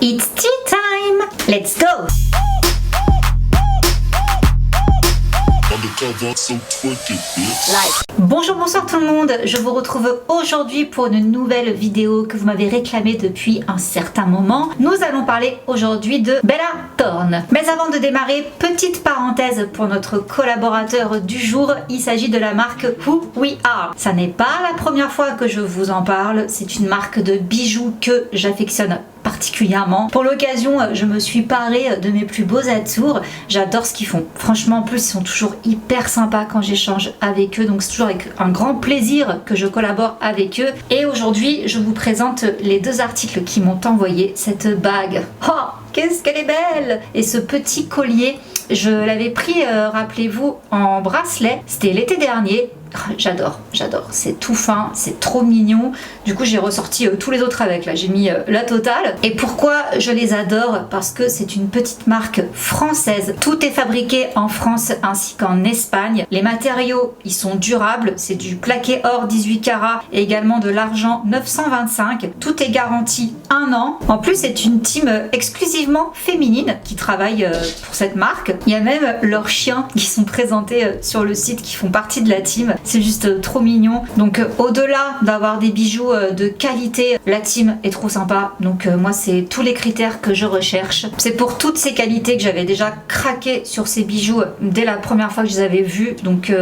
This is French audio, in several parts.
It's tea time! Let's go! Bonjour, bonsoir tout le monde, je vous retrouve aujourd'hui pour une nouvelle vidéo que vous m'avez réclamée depuis un certain moment. Nous allons parler aujourd'hui de Bella Thorne. Mais avant de démarrer, petite parenthèse pour notre collaborateur du jour, il s'agit de la marque Who We Are. Ça n'est pas la première fois que je vous en parle, c'est une marque de bijoux que j'affectionne particulièrement. Pour l'occasion, je me suis parée de mes plus beaux atours. J'adore ce qu'ils font. Franchement, en plus, ils sont toujours hyper sympas quand j'échange avec eux. Donc, c'est toujours avec un grand plaisir que je collabore avec eux. Et aujourd'hui, je vous présente les deux articles qui m'ont envoyé cette bague. Oh, qu'est-ce qu'elle est belle! Et ce petit collier, je l'avais pris, rappelez-vous, en bracelet. C'était l'été dernier. J'adore, c'est tout fin, c'est trop mignon. Du coup j'ai ressorti tous les autres avec, là j'ai mis la totale. Et pourquoi je les adore? Parce que c'est une petite marque française. Tout est fabriqué en France ainsi qu'en Espagne. Les matériaux, ils sont durables, c'est du plaqué or 18 carats et également de l'argent 925. Tout est garanti 1 an. En plus c'est une team exclusivement féminine qui travaille pour cette marque. Il y a même leurs chiens qui sont présentés sur le site, qui font partie de la team. C'est juste trop mignon. Donc au-delà d'avoir des bijoux de qualité, la team est trop sympa. Donc moi c'est tous les critères que je recherche. C'est pour toutes ces qualités que j'avais déjà craqué sur ces bijoux dès la première fois que je les avais vus. Donc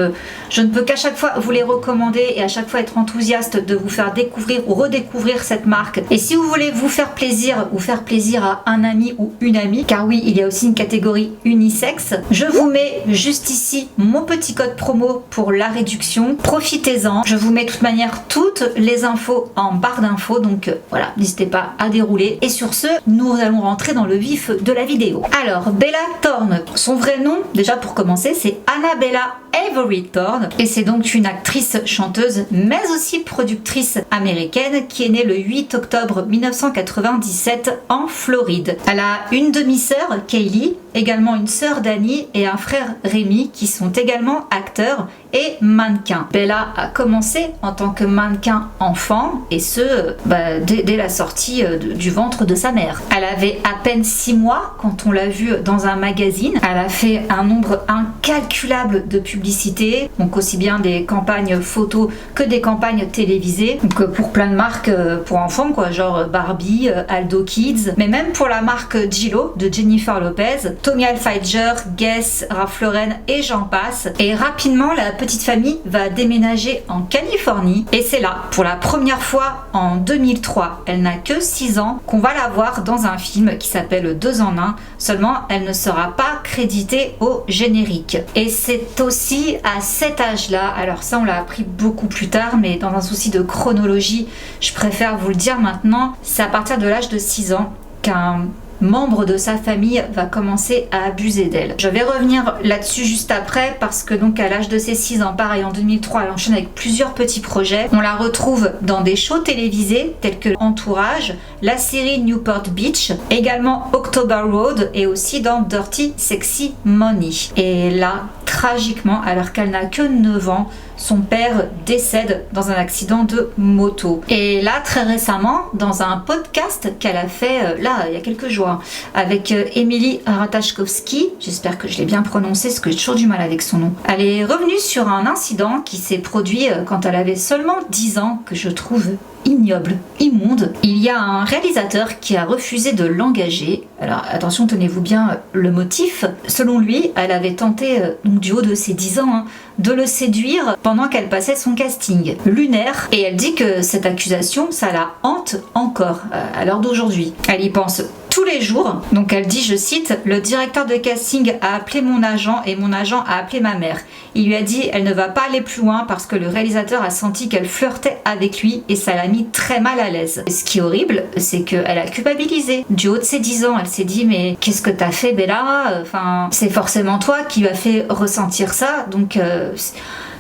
je ne peux qu'à chaque fois vous les recommander et à chaque fois être enthousiaste de vous faire découvrir ou redécouvrir cette marque. Et si vous voulez vous faire plaisir ou faire plaisir à un ami ou une amie, car oui il y a aussi une catégorie unisexe, je vous mets juste ici mon petit code promo pour la réduction. Profitez-en, je vous mets de toute manière toutes les infos en barre d'infos, donc voilà, n'hésitez pas à dérouler. Et sur ce, nous allons rentrer dans le vif de la vidéo. Alors, Bella Thorne, son vrai nom, déjà pour commencer, c'est Annabella Avery Thorne, et c'est donc une actrice, chanteuse, mais aussi productrice américaine qui est née le 8 octobre 1997 en Floride. Elle a une demi-sœur, Kaylee, également une sœur Dani et un frère Rémi qui sont également acteurs et mannequins. Bella a commencé en tant que mannequin enfant et ce, dès la sortie du ventre de sa mère. Elle avait à peine 6 mois quand on l'a vue dans un magazine. Elle a fait un nombre incalculable de publicités, donc aussi bien des campagnes photos que des campagnes télévisées, donc pour plein de marques pour enfants, quoi, genre Barbie, Aldo Kids, mais même pour la marque Gillo de Jennifer Lopez, Tommy Hilfiger, Guess, Ralph Lauren et j'en passe. Et rapidement, la petite famille va déménager en Californie et c'est là, pour la première fois en 2003, elle n'a que 6 ans, qu'on va la voir dans un film qui s'appelle 2 en 1, seulement elle ne sera pas créditée au générique. Et c'est aussi à cet âge-là, alors ça on l'a appris beaucoup plus tard, mais dans un souci de chronologie, je préfère vous le dire maintenant, c'est à partir de l'âge de 6 ans qu'un membre de sa famille va commencer à abuser d'elle. Je vais revenir là-dessus juste après parce que donc à l'âge de ses 6 ans, pareil en 2003, elle enchaîne avec plusieurs petits projets. On la retrouve dans des shows télévisés tels que Entourage, la série Newport Beach, également October Road et aussi dans Dirty Sexy Money. Et là, tragiquement, alors qu'elle n'a que 9 ans, son père décède dans un accident de moto. Et là, très récemment, dans un podcast qu'elle a fait, là, il y a quelques jours, avec Emily Ratajkowski, j'espère que je l'ai bien prononcé, parce que j'ai toujours du mal avec son nom. Elle est revenue sur un incident qui s'est produit quand elle avait seulement 10 ans, que je trouve ignoble, immonde. Il y a un réalisateur qui a refusé de l'engager. Alors attention, tenez-vous bien le motif. Selon lui, elle avait tenté, donc du haut de ses 10 ans, de le séduire pendant qu'elle passait son casting lunaire. Et elle dit que cette accusation, ça la hante encore à l'heure d'aujourd'hui. Elle y pense tous les jours. Donc elle dit, je cite, le directeur de casting a appelé mon agent et mon agent a appelé ma mère. Il lui a dit, elle ne va pas aller plus loin parce que le réalisateur a senti qu'elle flirtait avec lui et ça l'a mis très mal à l'aise. Ce qui est horrible, c'est qu'elle a culpabilisé. Du haut de ses 10 ans, elle s'est dit, mais qu'est-ce que t'as fait, Bella? Enfin, c'est forcément toi qui m'as fait ressentir ça. Donc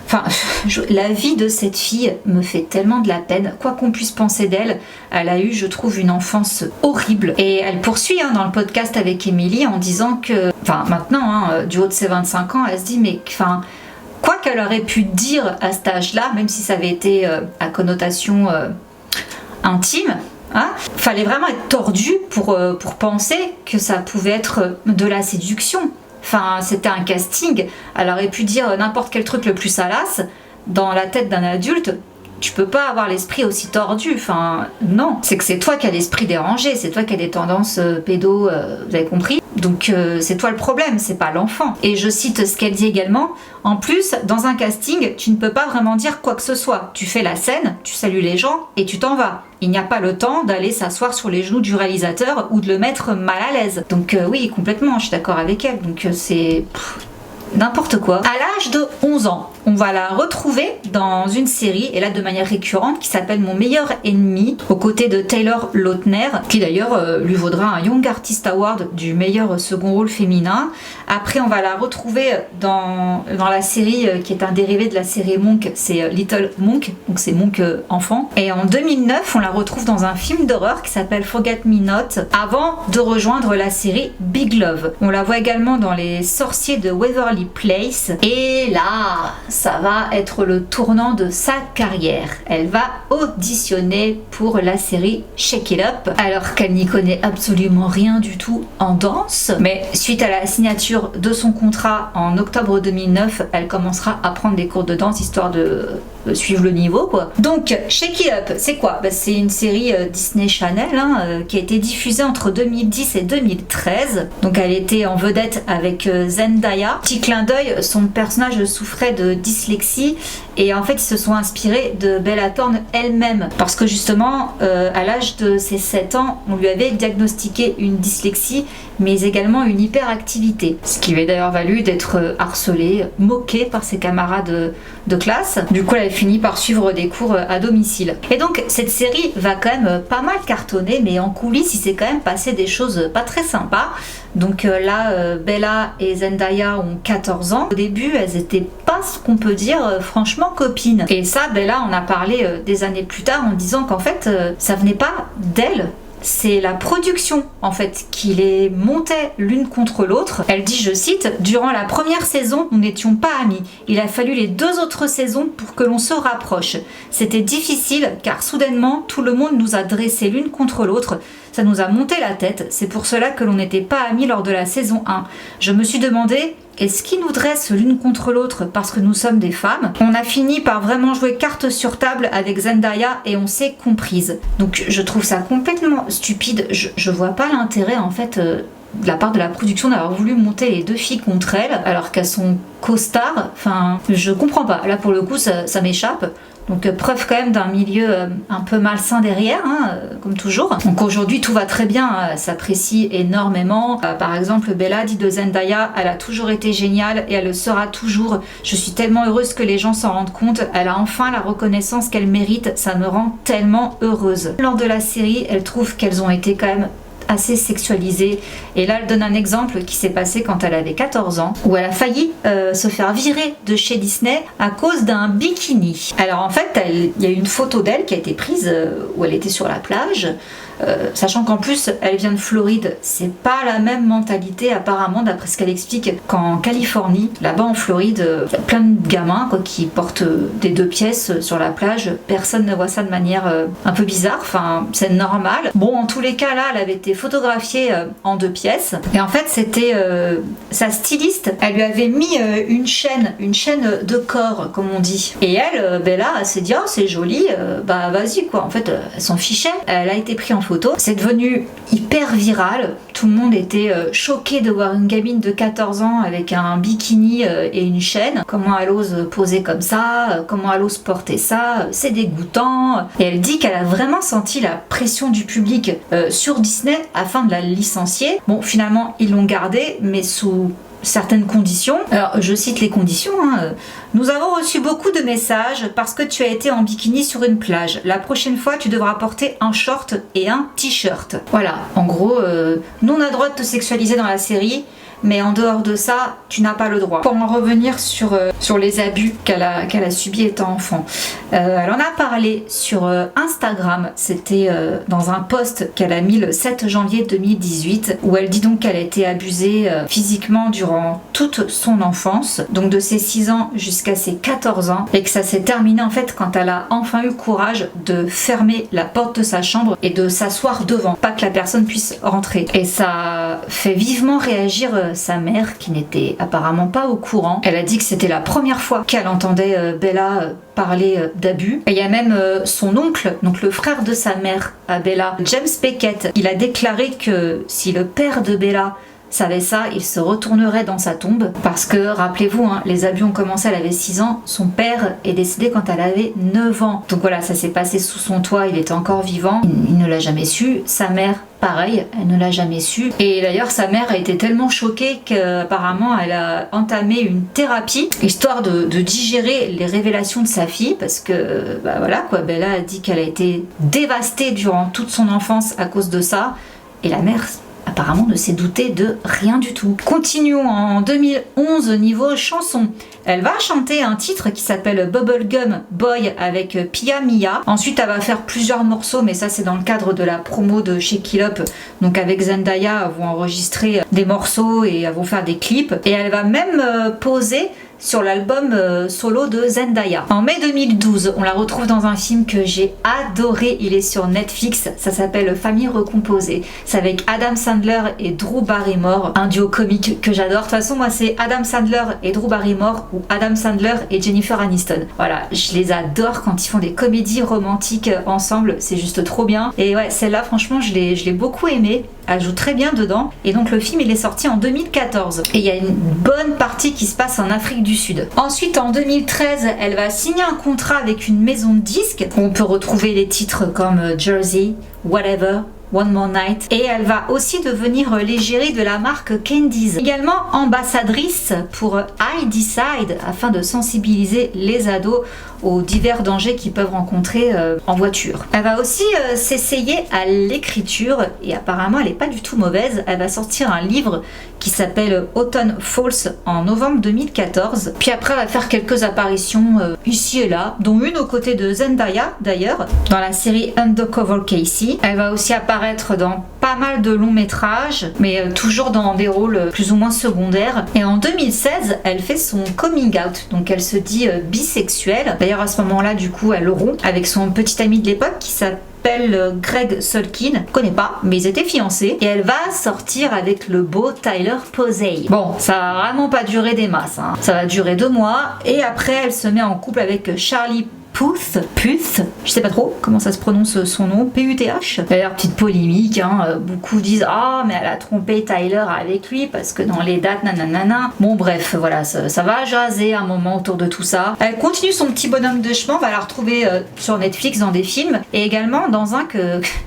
Enfin, la vie de cette fille me fait tellement de la peine. Quoi qu'on puisse penser d'elle, elle a eu, je trouve, une enfance horrible. Et elle poursuit dans le podcast avec Emily en disant que, enfin maintenant, du haut de ses 25 ans, elle se dit, mais enfin, quoi qu'elle aurait pu dire à cet âge-là, même si ça avait été à connotation intime, Hein? Fallait vraiment être tordu pour penser que ça pouvait être de la séduction. Enfin, c'était un casting. Elle aurait pu dire n'importe quel truc le plus salace. Dans la tête d'un adulte, tu peux pas avoir l'esprit aussi tordu. Enfin, non. C'est que c'est toi qui as l'esprit dérangé. C'est toi qui as des tendances pédo, vous avez compris? Donc c'est toi le problème, c'est pas l'enfant. Et je cite ce qu'elle dit également. En plus, dans un casting, tu ne peux pas vraiment dire quoi que ce soit. Tu fais la scène, tu salues les gens et tu t'en vas. Il n'y a pas le temps d'aller s'asseoir sur les genoux du réalisateur ou de le mettre mal à l'aise. Donc oui, complètement, je suis d'accord avec elle. Donc c'est n'importe quoi. À l'âge de 11 ans, on va la retrouver dans une série, et là de manière récurrente, qui s'appelle Mon meilleur ennemi, aux côtés de Taylor Lautner, qui d'ailleurs lui vaudra un Young Artist Award du meilleur second rôle féminin. Après, on va la retrouver dans la série qui est un dérivé de la série Monk, c'est Little Monk, donc c'est Monk enfant. Et en 2009, on la retrouve dans un film d'horreur qui s'appelle Forget Me Not, avant de rejoindre la série Big Love. On la voit également dans Les Sorciers de Waverly Place, et là ça va être le tournant de sa carrière. Elle va auditionner pour la série Shake It Up, alors qu'elle n'y connaît absolument rien du tout en danse, mais suite à la signature de son contrat en octobre 2009, elle commencera à prendre des cours de danse histoire de suivre le niveau, quoi. Donc Shake It Up, c'est quoi? C'est une série Disney Channel qui a été diffusée entre 2010 et 2013. Donc elle était en vedette avec Zendaya. Petit clin d'œil, son personnage souffrait de dyslexie et en fait ils se sont inspirés de Bella Thorne elle-même, parce que justement à l'âge de ses 7 ans, on lui avait diagnostiqué une dyslexie mais également une hyperactivité, ce qui lui a d'ailleurs valu d'être harcelée, moquée par ses camarades de classe. Du coup elle avait fini par suivre des cours à domicile. Et donc cette série va quand même pas mal cartonner, mais en coulisses il s'est quand même passé des choses pas très sympas. Donc là Bella et Zendaya ont 14 ans. Au début elles étaient pas ce qu'on peut dire franchement copines. Et ça Bella en a parlé des années plus tard en disant qu'en fait ça venait pas d'elle. C'est la production en fait qui les montait l'une contre l'autre. Elle dit, je cite, durant la première saison, nous n'étions pas amis. Il a fallu les 2 autres saisons pour que l'on se rapproche. C'était difficile car soudainement tout le monde nous a dressés l'une contre l'autre. Ça nous a monté la tête. C'est pour cela que l'on n'était pas amis lors de la saison 1. Je me suis demandé, est-ce qu'ils nous dressent l'une contre l'autre parce que nous sommes des femmes? On a fini par vraiment jouer carte sur table avec Zendaya et on s'est comprises. Donc je trouve ça complètement stupide. Je vois pas l'intérêt en fait de la part de la production d'avoir voulu monter les 2 filles contre elles alors qu'elles sont co-stars. Enfin, je comprends pas. Là pour le coup ça m'échappe. Donc preuve quand même d'un milieu un peu malsain derrière, comme toujours. Donc aujourd'hui tout va très bien, elle s'apprécie énormément. Par exemple Bella dit de Zendaya, elle a toujours été géniale et elle le sera toujours. Je suis tellement heureuse que les gens s'en rendent compte. Elle a enfin la reconnaissance qu'elle mérite, ça me rend tellement heureuse. Lors de la série, elle trouve qu'elles ont été quand même assez sexualisée, et là elle donne un exemple qui s'est passé quand elle avait 14 ans où elle a failli se faire virer de chez Disney à cause d'un bikini. Alors en fait il y a une photo d'elle qui a été prise où elle était sur la plage, sachant qu'en plus elle vient de Floride. C'est pas la même mentalité apparemment d'après ce qu'elle explique qu'en Californie. Là-bas en Floride, il y a plein de gamins qui portent des 2 pièces sur la plage. Personne ne voit ça de manière un peu bizarre, enfin c'est normal. Bon, en tous les cas là elle avait été photographiée en 2 pièces et en fait c'était sa styliste, elle lui avait mis une chaîne de corps comme on dit, et elle Bella elle s'est dit oh c'est joli, bah vas-y quoi. En fait elle s'en fichait, elle a été prise en photo, c'est devenu hyper viral, tout le monde était choqué de voir une gamine de 14 ans avec un bikini et une chaîne. Comment elle ose poser comme ça, comment elle ose porter ça, c'est dégoûtant. Et elle dit qu'elle a vraiment senti la pression du public sur Disney afin de la licencier. Bon, finalement ils l'ont gardée mais sous certaines conditions. Alors je cite les conditions, Nous avons reçu beaucoup de messages parce que tu as été en bikini sur une plage. La prochaine fois tu devras porter un short et un t-shirt. Voilà, en gros nous on a le droit de te sexualiser dans la série, mais en dehors de ça, tu n'as pas le droit. Pour en revenir sur les abus qu'elle a subis étant enfant, elle en a parlé sur Instagram. C'était dans un post qu'elle a mis le 7 janvier 2018, où elle dit donc qu'elle a été abusée physiquement durant toute son enfance, donc de ses 6 ans jusqu'à ses 14 ans, et que ça s'est terminé en fait quand elle a enfin eu courage de fermer la porte de sa chambre et de s'asseoir devant, pas que la personne puisse rentrer. Et ça fait vivement réagir sa mère qui n'était apparemment pas au courant. Elle a dit que c'était la première fois qu'elle entendait Bella parler d'abus. Et il y a même son oncle, donc le frère de sa mère à Bella, James Beckett, il a déclaré que si le père de Bella savait ça, il se retournerait dans sa tombe parce que, rappelez-vous, hein, les abus ont commencé, elle avait 6 ans, son père est décédé quand elle avait 9 ans. Donc voilà, ça s'est passé sous son toit, il était encore vivant, il ne l'a jamais su, sa mère pareil, elle ne l'a jamais su. Et d'ailleurs, sa mère a été tellement choquée qu'apparemment elle a entamé une thérapie histoire de digérer les révélations de sa fille parce que, bah voilà quoi, Bella a dit qu'elle a été dévastée durant toute son enfance à cause de ça. Et la mère apparemment ne s'est doutée de rien du tout. Continuons en 2011 niveau chanson. Elle va chanter un titre qui s'appelle Bubblegum Boy avec Pia Mia. Ensuite, elle va faire plusieurs morceaux, mais ça c'est dans le cadre de la promo de Shake It Up. Donc avec Zendaya, elles vont enregistrer des morceaux et elles vont faire des clips. Et elle va même poser sur l'album solo de Zendaya. En mai 2012, on la retrouve dans un film que j'ai adoré, il est sur Netflix, ça s'appelle Famille recomposée. C'est avec Adam Sandler et Drew Barrymore, un duo comique que j'adore. De toute façon, moi c'est Adam Sandler et Drew Barrymore ou Adam Sandler et Jennifer Aniston. Voilà, je les adore quand ils font des comédies romantiques ensemble, c'est juste trop bien. Et ouais, celle-là, franchement, je l'ai beaucoup aimée. Elle joue très bien dedans. Et donc le film il est sorti en 2014. Et il y a une bonne partie qui se passe en Afrique du Sud. Ensuite en 2013, elle va signer un contrat avec une maison de disques où on peut retrouver les titres comme Jersey, Whatever, One More Night. Et elle va aussi devenir l'égérie de la marque Candies. Également ambassadrice pour I Decide afin de sensibiliser les ados aux divers dangers qu'ils peuvent rencontrer en voiture. Elle va aussi s'essayer à l'écriture et apparemment elle n'est pas du tout mauvaise. Elle va sortir un livre qui s'appelle Autumn Falls en novembre 2014. Puis après elle va faire quelques apparitions ici et là, dont une aux côtés de Zendaya d'ailleurs, dans la série Undercover Casey. Elle va aussi apparaître dans pas mal de longs métrages, mais toujours dans des rôles plus ou moins secondaires. Et en 2016, elle fait son coming out, donc elle se dit bisexuelle. D'ailleurs à ce moment-là, du coup, elle rompt avec son petit ami de l'époque qui s'appelle Greg Sulkin. Je connais pas, mais ils étaient fiancés. Et elle va sortir avec le beau Tyler Posey. Bon, ça va vraiment pas durer des masses, hein. Ça va durer 2 mois. Et après, elle se met en couple avec Charlie Puth, je sais pas trop comment ça se prononce son nom, P-U-T-H. D'ailleurs, petite polémique, hein, beaucoup disent « Ah, mais elle a trompé Tyler avec lui parce que dans les dates, nanana. » Bon, bref, voilà, ça va jaser un moment autour de tout ça. Elle continue son petit bonhomme de chemin, on va la retrouver sur Netflix dans des films et également dans un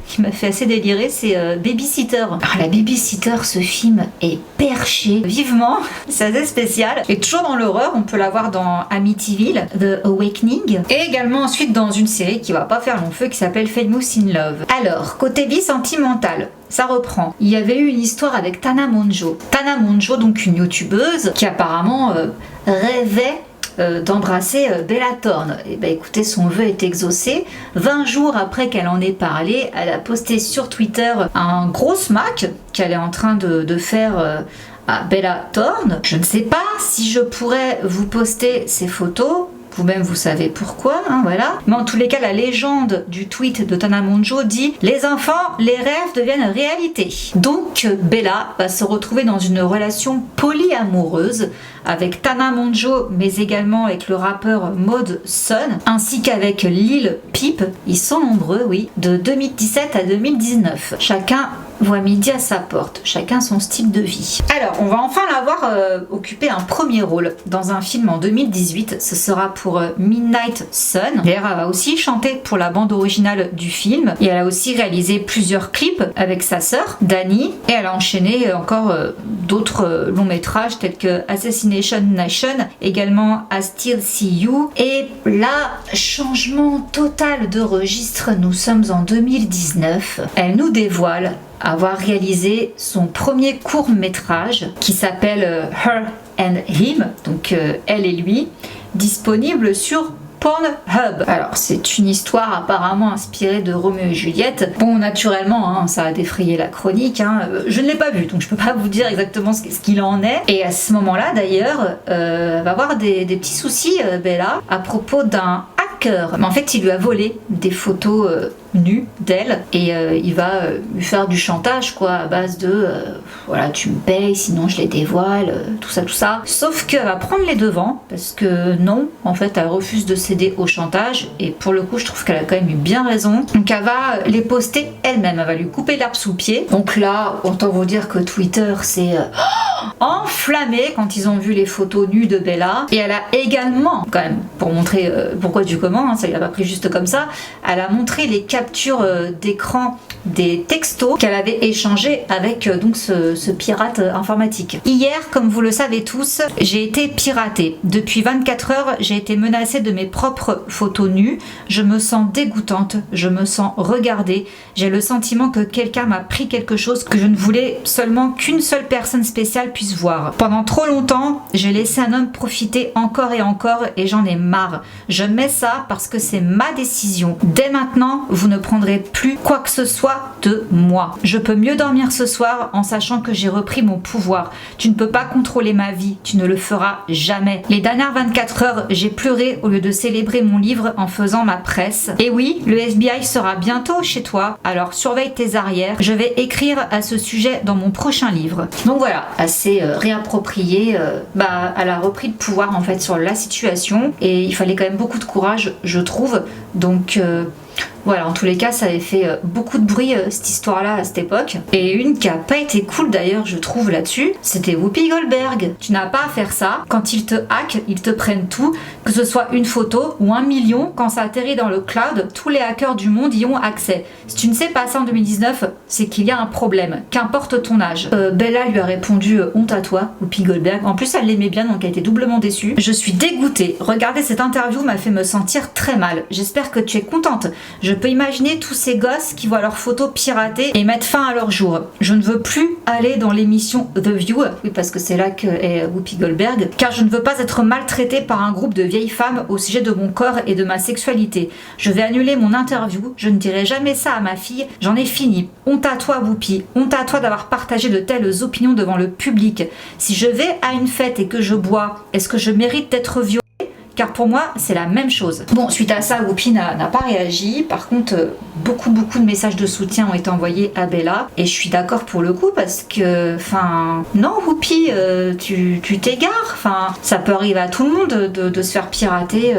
qui m'a fait assez délirer, c'est Babysitter. Alors, la Babysitter, ce film est perché vivement, c'est assez spécial. Et toujours dans l'horreur, on peut la voir dans Amityville, The Awakening, et également ensuite dans une série qui va pas faire long feu qui s'appelle Famous in Love. Alors, côté vie sentimentale, ça reprend. Il y avait eu une histoire avec Tana Mongeau. Tana Mongeau, donc une youtubeuse qui apparemment rêvait d'embrasser Bella Thorne. Et ben écoutez, son vœu est exaucé. 20 jours après qu'elle en ait parlé, elle a posté sur Twitter un gros smack qu'elle est en train de faire à Bella Thorne. Je ne sais pas si je pourrais vous poster ces photos. Vous-même, vous savez pourquoi, hein, voilà. Mais en tous les cas, la légende du tweet de Tana Mongeau dit « Les enfants, les rêves deviennent réalité ». Donc, Bella va se retrouver dans une relation polyamoureuse avec Tana Mongeau, mais également avec le rappeur Mode Sun, ainsi qu'avec Lil Peep. Ils sont nombreux, oui, de 2017 à 2019. Chacun voit midi à sa porte, chacun son style de vie. Alors, on va enfin la voir occuper un premier rôle dans un film en 2018. Ce sera pour Midnight Sun. D'ailleurs, elle va aussi chanter pour la bande originale du film. Et elle a aussi réalisé plusieurs clips avec sa sœur, Dani. Et elle a enchaîné encore d'autres longs métrages tels que Assassination Nation, également I Still See You. Et là, changement total de registre, nous sommes en 2019. Elle nous dévoile avoir réalisé son premier court-métrage qui s'appelle Her and Him, donc elle et lui, disponible sur Pornhub. Alors c'est une histoire apparemment inspirée de Roméo et Juliette. Bon, naturellement, hein, ça a défrayé la chronique. Hein. Je ne l'ai pas vu, donc je peux pas vous dire exactement ce qu'il en est. Et à ce moment-là, d'ailleurs, elle va avoir des petits soucis, Bella, à propos d'un hacker. Mais en fait, il lui a volé des photos nues d'elle et il va lui faire du chantage, quoi, à base de voilà, tu me payes, sinon je les dévoile, tout ça, tout ça. Sauf qu'elle va prendre les devants parce que non, en fait, elle refuse de céder au chantage et pour le coup, je trouve qu'elle a quand même eu bien raison. Donc, elle va les poster elle-même, elle va lui couper l'herbe sous le pied. Donc là, autant vous dire que Twitter s'est enflammé quand ils ont vu les photos nues de Bella. Et elle a également, quand même, pour montrer pourquoi du comment, hein, ça il a pas pris juste comme ça, elle a montré les captures d'écran des textos qu'elle avait échangés avec donc ce pirate informatique. Hier, comme vous le savez tous, j'ai été piratée. Depuis 24 heures, j'ai été menacée de mes propres photos nues. Je me sens dégoûtante, je me sens regardée. J'ai le sentiment que quelqu'un m'a pris quelque chose que je ne voulais seulement qu'une seule personne spéciale puisse voir. Pendant trop longtemps, j'ai laissé un homme profiter encore et encore et j'en ai marre. Je mets ça parce que c'est ma décision. Dès maintenant, vous ne prendrez plus quoi que ce soit de moi. Je peux mieux dormir ce soir en sachant que j'ai repris mon pouvoir. Tu ne peux pas contrôler ma vie, tu ne le feras jamais. Les dernières 24 heures, j'ai pleuré au lieu de célébrer mon livre en faisant ma presse. Et oui, le FBI sera bientôt chez toi, alors surveille tes arrières. Je vais écrire à ce sujet dans mon prochain livre. Donc voilà, assez réapproprié. Elle a repris le pouvoir en fait sur la situation et il fallait quand même beaucoup de courage, je trouve. Donc voilà, en tous les cas, ça avait fait beaucoup de bruit cette histoire-là à cette époque. Et une qui a pas été cool d'ailleurs, je trouve, là-dessus, c'était Whoopi Goldberg. Tu n'as pas à faire ça. Quand ils te hackent, ils te prennent tout, que ce soit une photo ou 1 million. Quand ça atterrit dans le cloud, tous les hackers du monde y ont accès. Si tu ne sais pas ça en 2019, c'est qu'il y a un problème, qu'importe ton âge. Bella lui a répondu honte à toi, Whoopi Goldberg. En plus, elle l'aimait bien, donc elle était doublement déçue. Je suis dégoûtée. Regarder cette interview m'a fait me sentir très mal. J'espère que tu es contente. Je peux imaginer tous ces gosses qui voient leurs photos piratées et mettent fin à leur jour. Je ne veux plus aller dans l'émission The View, oui parce que c'est là qu'est Whoopi Goldberg, car je ne veux pas être maltraitée par un groupe de vieilles femmes au sujet de mon corps et de ma sexualité. Je vais annuler mon interview, je ne dirai jamais ça à ma fille, j'en ai fini. Honte à toi Whoopi, honte à toi d'avoir partagé de telles opinions devant le public. Si je vais à une fête et que je bois, est-ce que je mérite d'être violée ? Car pour moi, c'est la même chose. Bon, suite à ça, Whoopi n'a pas réagi. Par contre, beaucoup de messages de soutien ont été envoyés à Bella. Et je suis d'accord pour le coup parce que, non, Whoopi, tu t'égares. Ça peut arriver à tout le monde de se faire pirater.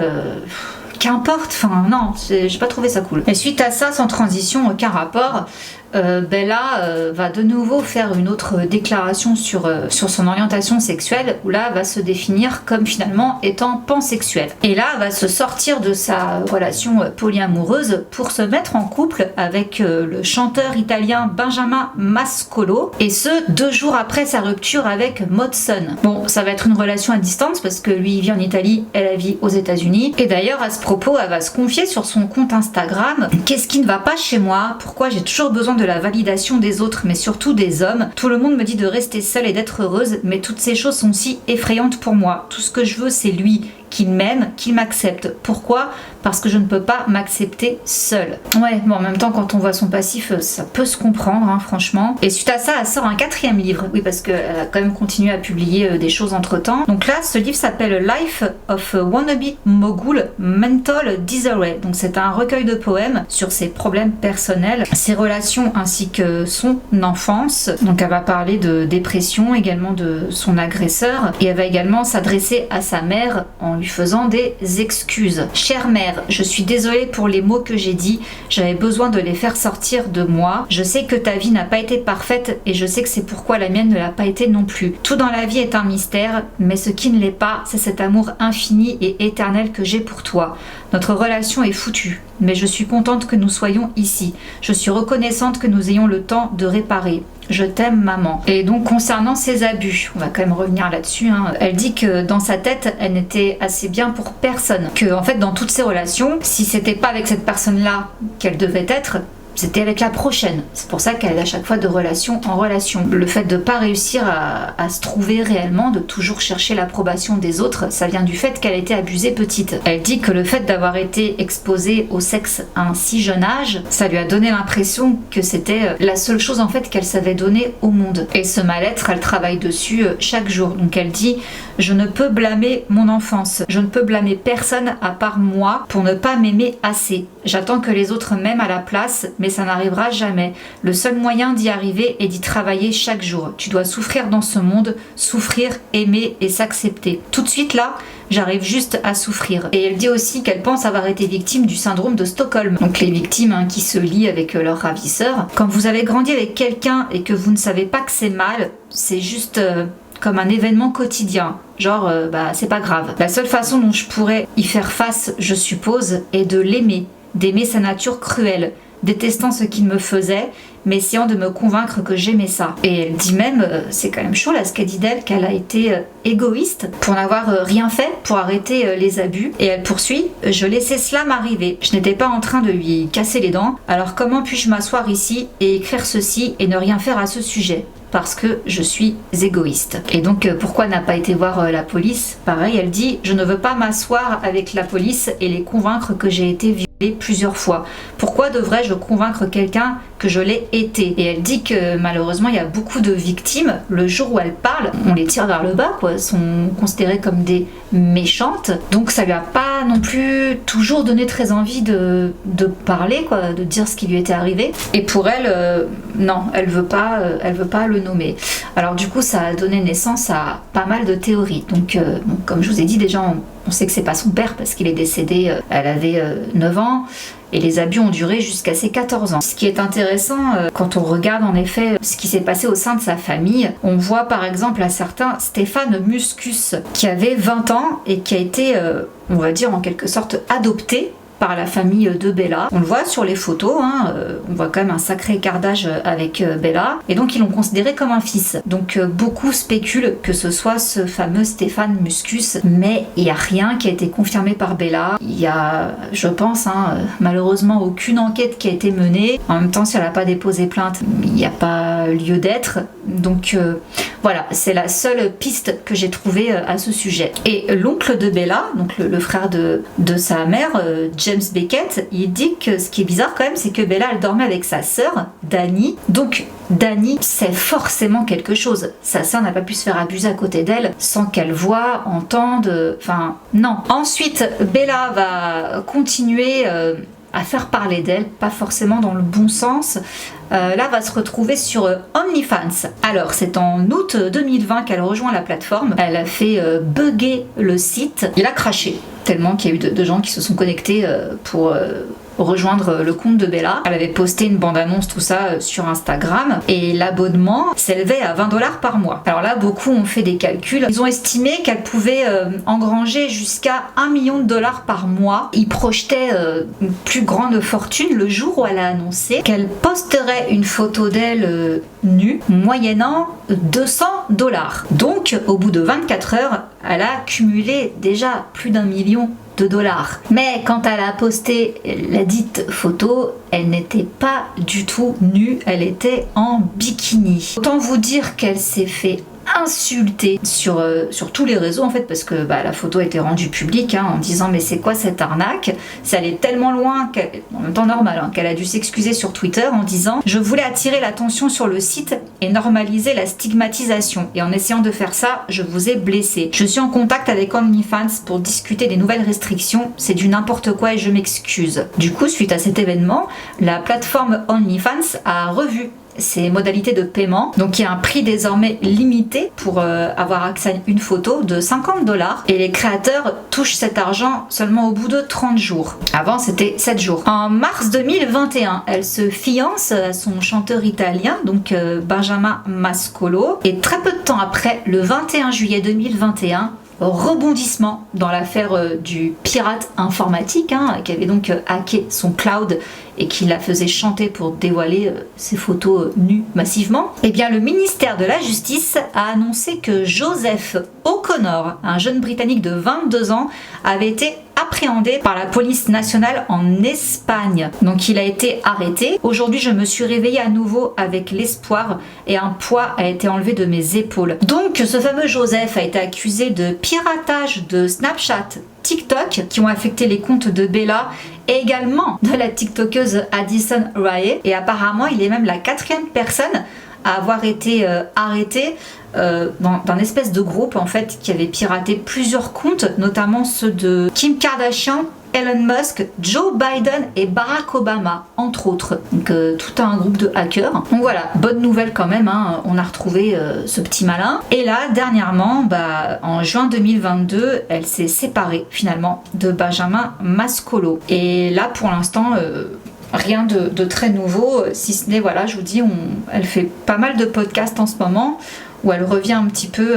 Qu'importe, non, j'ai pas trouvé ça cool. Et suite à ça, sans transition, aucun rapport, Bella va de nouveau faire une autre déclaration sur son orientation sexuelle où là elle va se définir comme finalement étant pansexuelle. Et là elle va se sortir de sa relation polyamoureuse pour se mettre en couple avec le chanteur italien Benjamin Mascolo et ce 2 jours après sa rupture avec Modson. Bon, ça va être une relation à distance parce que lui il vit en Italie, elle vit aux États-Unis et d'ailleurs à ce propos elle va se confier sur son compte Instagram. Qu'est-ce qui ne va pas chez moi? Pourquoi j'ai toujours besoin de la validation des autres, mais surtout des hommes. Tout le monde me dit de rester seule et d'être heureuse, mais toutes ces choses sont si effrayantes pour moi. Tout ce que je veux, c'est lui, qu'il m'aime, qu'il m'accepte. Pourquoi? Parce que je ne peux pas m'accepter seule. Ouais, bon, en même temps, quand on voit son passif, ça peut se comprendre, hein, franchement. Et suite à ça, elle sort un 4e livre. Oui, parce qu'elle a quand même continué à publier des choses entre-temps. Donc là, ce livre s'appelle Life of a Wannabe Mogul Mental Disarray. Donc c'est un recueil de poèmes sur ses problèmes personnels, ses relations ainsi que son enfance. Donc elle va parler de dépression, également de son agresseur. Et elle va également s'adresser à sa mère en lui faisant des excuses. Chère mère, je suis désolée pour les mots que j'ai dit, j'avais besoin de les faire sortir de moi. Je sais que ta vie n'a pas été parfaite et je sais que c'est pourquoi la mienne ne l'a pas été non plus. Tout dans la vie est un mystère, mais ce qui ne l'est pas, c'est cet amour infini et éternel que j'ai pour toi. Notre relation est foutue, mais je suis contente que nous soyons ici. Je suis reconnaissante que nous ayons le temps de réparer. Je t'aime maman. Et donc concernant ses abus, on va quand même revenir là-dessus, hein. Elle dit que dans sa tête, elle n'était assez bien pour personne. Que en fait dans toutes ses relations, si c'était pas avec cette personne-là qu'elle devait être, c'était avec la prochaine. C'est pour ça qu'elle est à chaque fois de relation en relation. Le fait de ne pas réussir à se trouver réellement, de toujours chercher l'approbation des autres, ça vient du fait qu'elle a été abusée petite. Elle dit que le fait d'avoir été exposée au sexe à un si jeune âge, ça lui a donné l'impression que c'était la seule chose en fait qu'elle savait donner au monde. Et ce mal-être, elle travaille dessus chaque jour. Donc elle dit « Je ne peux blâmer mon enfance. Je ne peux blâmer personne à part moi pour ne pas m'aimer assez. J'attends que les autres m'aiment à la place, mais ça n'arrivera jamais. Le seul moyen d'y arriver est d'y travailler chaque jour. Tu dois souffrir dans ce monde, souffrir, aimer et s'accepter. Tout de suite là, j'arrive juste à souffrir. » Et elle dit aussi qu'elle pense avoir été victime du syndrome de Stockholm. Donc les victimes qui se lient avec leur ravisseur. Quand vous avez grandi avec quelqu'un et que vous ne savez pas que c'est mal, c'est juste comme un événement quotidien. Genre, c'est pas grave. La seule façon dont je pourrais y faire face, je suppose, est de l'aimer, d'aimer sa nature cruelle, détestant ce qu'il me faisait, mais essayant de me convaincre que j'aimais ça. Et elle dit même, c'est quand même chaud là ce qu'elle dit d'elle, qu'elle a été égoïste pour n'avoir rien fait pour arrêter les abus. Et elle poursuit, je laissais cela m'arriver. Je n'étais pas en train de lui casser les dents, alors comment puis-je m'asseoir ici et écrire ceci et ne rien faire à ce sujet ? Parce que je suis égoïste. Et donc pourquoi n'a pas été voir la police ? Pareil, elle dit, je ne veux pas m'asseoir avec la police et les convaincre que j'ai été violée plusieurs fois. Pourquoi devrais-je convaincre quelqu'un que je l'ai été ? Et elle dit que malheureusement il y a beaucoup de victimes, le jour où elle parle, on les tire vers le bas, quoi, sont considérées comme des méchantes. Donc ça lui a pas non plus toujours donné très envie de parler, quoi, de dire ce qui lui était arrivé. Et pour elle, non, elle veut pas le nommer. Alors du coup ça a donné naissance à pas mal de théories. Donc comme je vous ai dit déjà, on sait que c'est pas son père parce qu'il est décédé, elle avait 9 ans. Et les abus ont duré jusqu'à ses 14 ans. Ce qui est intéressant, quand on regarde en effet ce qui s'est passé au sein de sa famille, on voit par exemple un certain Stéphane Muscus, qui avait 20 ans et qui a été, on va dire en quelque sorte, adopté par la famille de Bella. On le voit sur les photos, on voit quand même un sacré écartage avec Bella, et donc ils l'ont considéré comme un fils. Donc beaucoup spéculent que ce soit ce fameux Stéphane Muscus, mais il n'y a rien qui a été confirmé par Bella. Il y a, je pense, malheureusement aucune enquête qui a été menée. En même temps, si elle n'a pas déposé plainte, il n'y a pas lieu d'être. Donc voilà, c'est la seule piste que j'ai trouvée à ce sujet. Et l'oncle de Bella, donc le frère de sa mère, James Beckett, il dit que ce qui est bizarre quand même, c'est que Bella, elle dormait avec sa sœur, Dani. Donc Dani sait forcément quelque chose. Sa sœur n'a pas pu se faire abuser à côté d'elle sans qu'elle voie, entende, enfin non. Ensuite, Bella va continuer à faire parler d'elle, pas forcément dans le bon sens. Là, va se retrouver sur OnlyFans. Alors, c'est en août 2020 qu'elle rejoint la plateforme. Elle a fait bugger le site. Il a craché, tellement qu'il y a eu de gens qui se sont connectés pour rejoindre le compte de Bella. Elle avait posté une bande-annonce, tout ça, sur Instagram, et l'abonnement s'élevait à 20 $ par mois. Alors là, beaucoup ont fait des calculs. Ils ont estimé qu'elle pouvait engranger jusqu'à 1 million de $ par mois. Ils projetaient une plus grande fortune le jour où elle a annoncé qu'elle posterait une photo d'elle nue, moyennant 200 $. Donc, au bout de 24 heures, elle a cumulé déjà plus d'1 million de $. Mais quand elle a posté la dite photo, elle n'était pas du tout nue, elle était en bikini. Autant vous dire qu'elle s'est fait insulter sur tous les réseaux en fait, parce que la photo a été rendue publique en disant mais c'est quoi cette arnaque. Ça allait tellement loin, en même temps normal, qu'elle a dû s'excuser sur Twitter en disant je voulais attirer l'attention sur le site et normaliser la stigmatisation, et en essayant de faire ça je vous ai blessé. Je suis en contact avec OnlyFans pour discuter des nouvelles restrictions, c'est du n'importe quoi et je m'excuse. Du coup, suite à cet événement, la plateforme OnlyFans a revu ses modalités de paiement. Donc il y a un prix désormais limité pour avoir accès à une photo de 50 $, et les créateurs touchent cet argent seulement au bout de 30 jours. Avant c'était 7 jours. En mars 2021, elle se fiance à son chanteur italien, donc Benjamin Mascolo, et très peu de temps après, le 21 juillet 2021, rebondissement dans l'affaire du pirate informatique qui avait donc hacké son cloud et qui la faisait chanter pour dévoiler ses photos nues massivement. Eh bien, le ministère de la Justice a annoncé que Joseph O'Connor, un jeune Britannique de 22 ans, avait été appréhendé appréhendé par la police nationale en Espagne. Donc il a été arrêté. Aujourd'hui, je me suis réveillée à nouveau avec l'espoir et un poids a été enlevé de mes épaules. Donc ce fameux Joseph a été accusé de piratage de Snapchat, TikTok, qui ont affecté les comptes de Bella et également de la TikTokeuse Addison Rae. Et apparemment, il est même la 4e personne à avoir été arrêtée d'un espèce de groupe en fait qui avait piraté plusieurs comptes, notamment ceux de Kim Kardashian, Elon Musk, Joe Biden et Barack Obama, entre autres. Donc tout un groupe de hackers. Donc voilà, bonne nouvelle quand même, hein, on a retrouvé ce petit malin. Et là, dernièrement, en juin 2022, elle s'est séparée finalement de Benjamin Mascolo. Et là, pour l'instant, rien de très nouveau, si ce n'est, voilà, je vous dis, elle fait pas mal de podcasts en ce moment, où elle revient un petit peu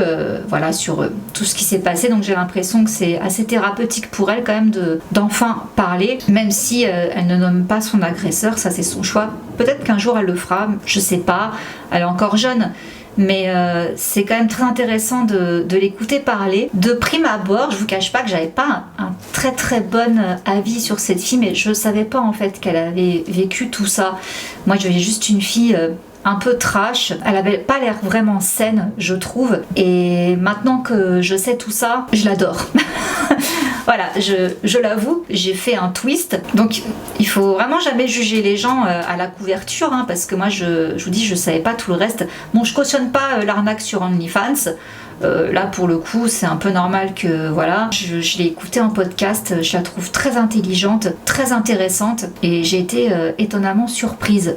sur tout ce qui s'est passé. Donc j'ai l'impression que c'est assez thérapeutique pour elle quand même d'enfin parler, même si elle ne nomme pas son agresseur, ça c'est son choix. Peut-être qu'un jour elle le fera, je sais pas, elle est encore jeune. Mais c'est quand même très intéressant de l'écouter parler. De prime abord, je vous cache pas que j'avais pas un très très bon avis sur cette fille, mais je savais pas en fait qu'elle avait vécu tout ça. Moi je voyais juste une fille un peu trash, elle avait pas l'air vraiment saine, je trouve, et maintenant que je sais tout ça, je l'adore. Voilà, je l'avoue, j'ai fait un twist. Donc il faut vraiment jamais juger les gens à la couverture, hein, parce que moi je vous dis, je savais pas tout le reste. Bon, je cautionne pas l'arnaque sur OnlyFans. Là pour le coup c'est un peu normal que voilà, je l'ai écoutée en podcast, je la trouve très intelligente, très intéressante, et j'ai été étonnamment surprise,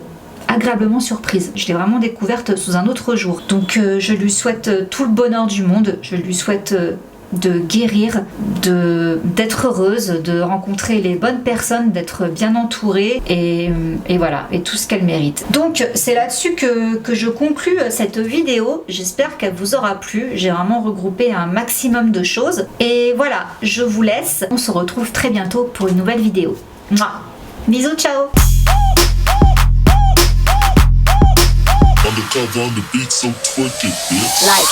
agréablement surprise. Je l'ai vraiment découverte sous un autre jour. Donc je lui souhaite tout le bonheur du monde, je lui souhaite de guérir, d'être heureuse, de rencontrer les bonnes personnes, d'être bien entourée et voilà, et tout ce qu'elle mérite. Donc c'est là-dessus que je conclue cette vidéo. J'espère qu'elle vous aura plu. J'ai vraiment regroupé un maximum de choses. Et voilà, je vous laisse. On se retrouve très bientôt pour une nouvelle vidéo. Mouah. Bisous, ciao. Undercover on the beat, so twerk it, bitch. Like.